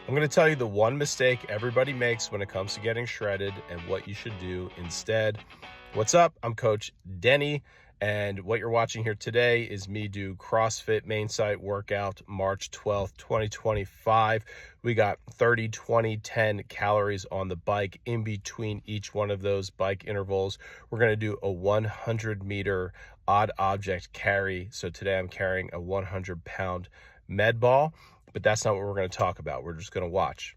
I'm going to tell you the one mistake everybody makes when it comes to getting shredded and what you should do instead. What's up? I'm Coach Denny, and what you're watching here today is me do CrossFit main site workout March 12th, 2025. We got 30, 20, 10 calories on the bike in between each one of those bike intervals. We're going to do a 100-meter odd object carry. So today I'm carrying a 100-pound med ball. But that's not what we're going to talk about. We're just going to watch.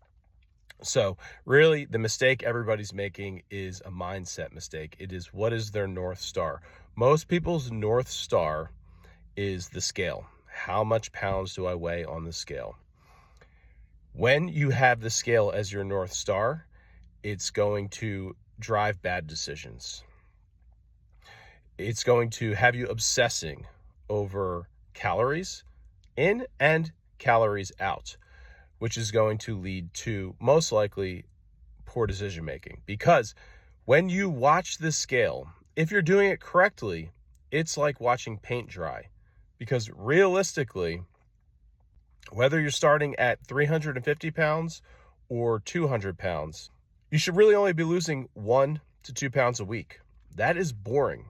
So really, the mistake everybody's making is a mindset mistake. It is, what is their North Star? Most people's North Star is the scale. How much pounds do I weigh on the scale? When you have the scale as your North Star, it's going to drive bad decisions. It's going to have you obsessing over calories in and calories out, which is going to lead to most likely poor decision making. Because when you watch the scale, if you're doing it correctly, it's like watching paint dry. Because realistically, whether you're starting at 350 pounds or 200 pounds, you should really only be losing 1 to 2 pounds a week. That is boring.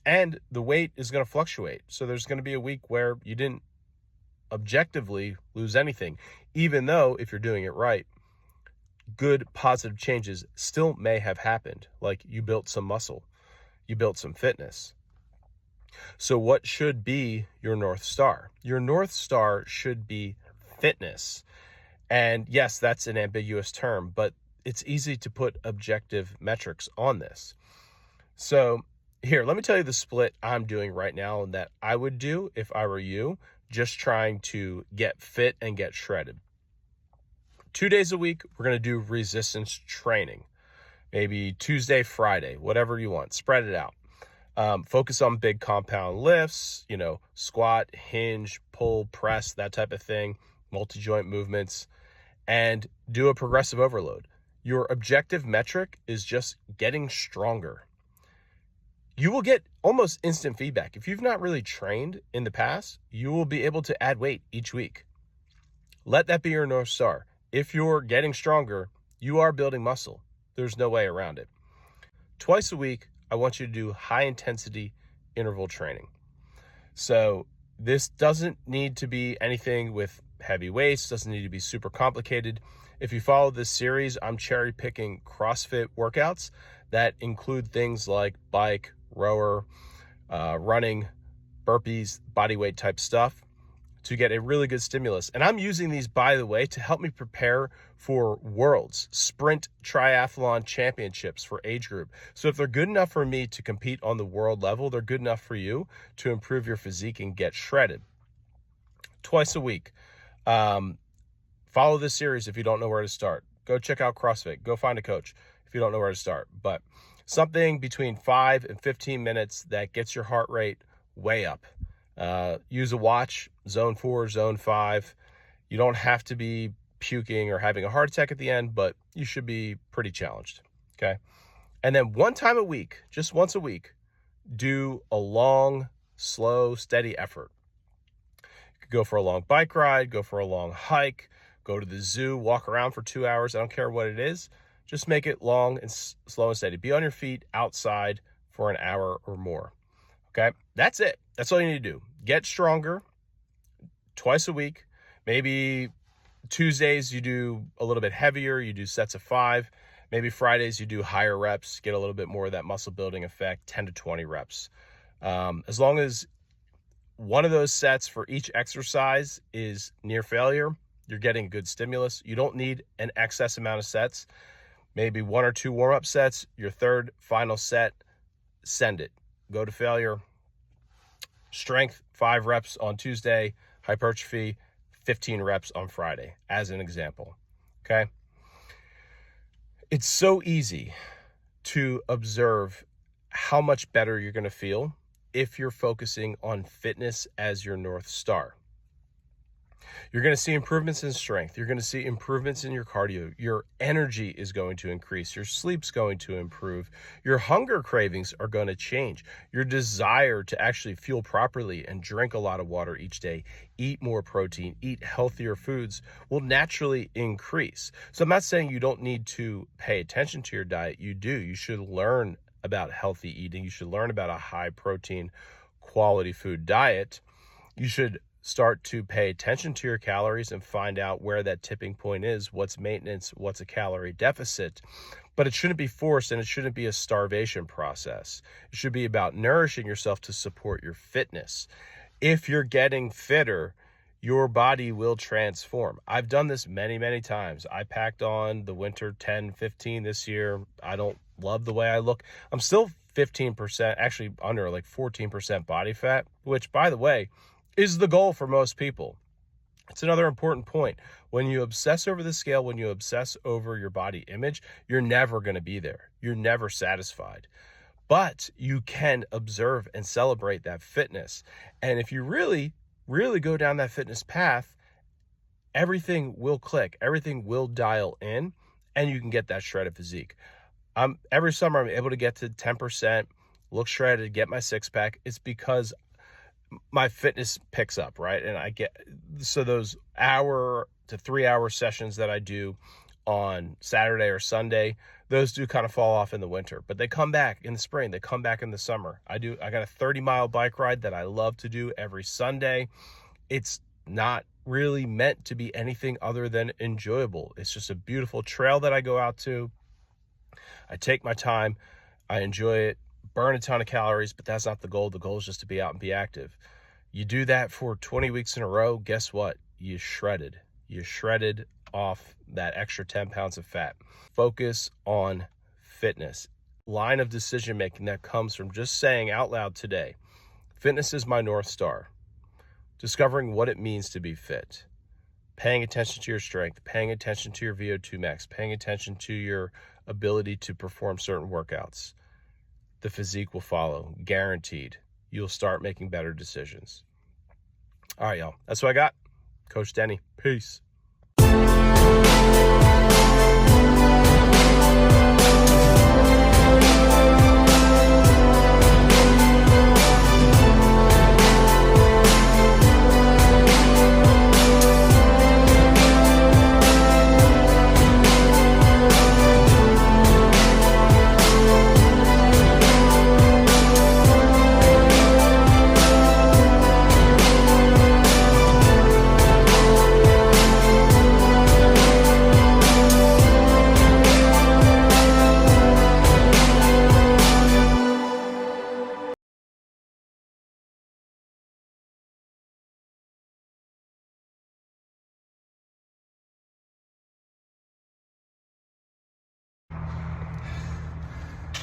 And the weight is going to fluctuate. So there's going to be a week where you didn't objectively lose anything, even though if you're doing it right, good positive changes still may have happened. Like you built some muscle, you built some fitness. So what should be your North Star? Your North Star should be fitness. And yes, that's an ambiguous term, but it's easy to put objective metrics on this. So here, let me tell you the split I'm doing right now and that I would do if I were you, just trying to get fit and get shredded. 2 days a week, we're going to do resistance training. Maybe Tuesday, Friday, whatever you want. Spread it out. Focus on big compound lifts, squat, hinge, pull, press, that type of thing, multi-joint movements, and do a progressive overload. Your objective metric is just getting stronger. You will get almost instant feedback. If you've not really trained in the past, you will be able to add weight each week. Let that be your North Star. If you're getting stronger, you are building muscle. There's no way around it. Twice a week, I want you to do high intensity interval training. So this doesn't need to be anything with heavy weights, doesn't need to be super complicated. If you follow this series, I'm cherry picking CrossFit workouts that include things like bike, rower, running, burpees, body weight type stuff to get a really good stimulus. And I'm using these, by the way, to help me prepare for Worlds, Sprint Triathlon Championships for age group. So if they're good enough for me to compete on the world level, they're good enough for you to improve your physique and get shredded. Twice a week. Follow this series if you don't know where to start. Go check out CrossFit. Go find a coach if you don't know where to start. But something between 5 and 15 minutes that gets your heart rate way up. Use a watch, zone 4, zone 5. You don't have to be puking or having a heart attack at the end, but you should be pretty challenged, okay? And then one time a week, just once a week, do a long, slow, steady effort. You could go for a long bike ride, go for a long hike, go to the zoo, walk around for 2 hours. I don't care what it is. Just make it long and slow and steady. Be on your feet outside for an hour or more. Okay, that's it. That's all you need to do. Get stronger twice a week. Maybe Tuesdays you do a little bit heavier. You do sets of 5. Maybe Fridays you do higher reps. Get a little bit more of that muscle building effect, 10 to 20 reps. As long as one of those sets for each exercise is near failure, you're getting a good stimulus. You don't need an excess amount of sets. Maybe 1 or 2 warm-up sets, your third final set, send it. Go to failure. Strength, 5 reps on Tuesday. Hypertrophy, 15 reps on Friday, as an example, okay? It's so easy to observe how much better you're going to feel if you're focusing on fitness as your North Star. You're going to see improvements in strength. You're going to see improvements in your cardio. Your energy is going to increase. Your sleep's going to improve. Your hunger cravings are going to change. Your desire to actually fuel properly and drink a lot of water each day, eat more protein, eat healthier foods will naturally increase. So I'm not saying you don't need to pay attention to your diet. You do. You should learn about healthy eating. You should learn about a high protein, quality food diet. You should start to pay attention to your calories and find out where that tipping point is, what's maintenance, what's a calorie deficit. But it shouldn't be forced, and it shouldn't be a starvation process. It should be about nourishing yourself to support your fitness. If you're getting fitter, your body will transform. I've done this many, many times. I packed on the winter 10, 15 this year. I don't love the way I look. I'm still 15%, actually under like 14% body fat, which, by the way, is the goal for most people. It's another important point. When you obsess over the scale, when you obsess over your body image, you're never going to be there. You're never satisfied. But you can observe and celebrate that fitness. And if you really, really go down that fitness path, everything will click. Everything will dial in, and you can get that shredded physique. Every summer, I'm able to get to 10%, look shredded, get my six-pack. It's because my fitness picks up, right? And I get, so those 1 to 3 hour sessions that I do on Saturday or Sunday, those do kind of fall off in the winter, but they come back in the spring. They come back in the summer. I got a 30-mile bike ride that I love to do every Sunday. It's not really meant to be anything other than enjoyable. It's just a beautiful trail that I go out to. I take my time. I enjoy it. Burn a ton of calories, but that's not the goal. The goal is just to be out and be active. You do that for 20 weeks in a row, guess what? You shredded. You shredded off that extra 10 pounds of fat. Focus on fitness. Line of decision making that comes from just saying out loud today, fitness is my North Star. Discovering what it means to be fit. Paying attention to your strength, paying attention to your VO2 max, paying attention to your ability to perform certain workouts. The physique will follow, guaranteed. You'll start making better decisions. All right, y'all. That's what I got. Coach Denny. Peace.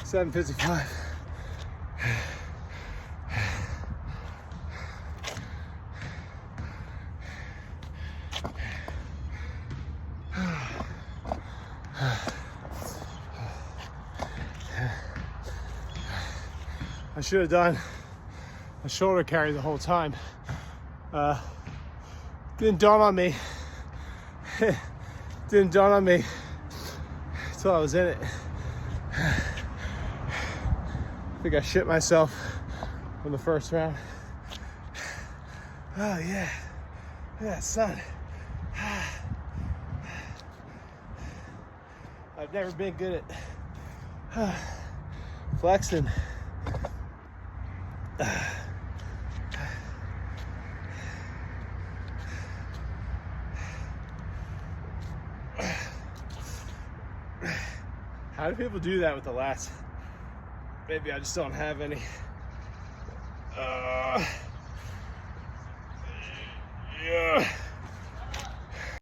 7:55. I should have done a shoulder carry the whole time. Didn't dawn on me. Didn't dawn on me until I was in it. I think I shit myself from the first round. Oh yeah, yeah, son. I've never been good at flexing. How do people do that with the lats? Maybe I just don't have any. Yeah.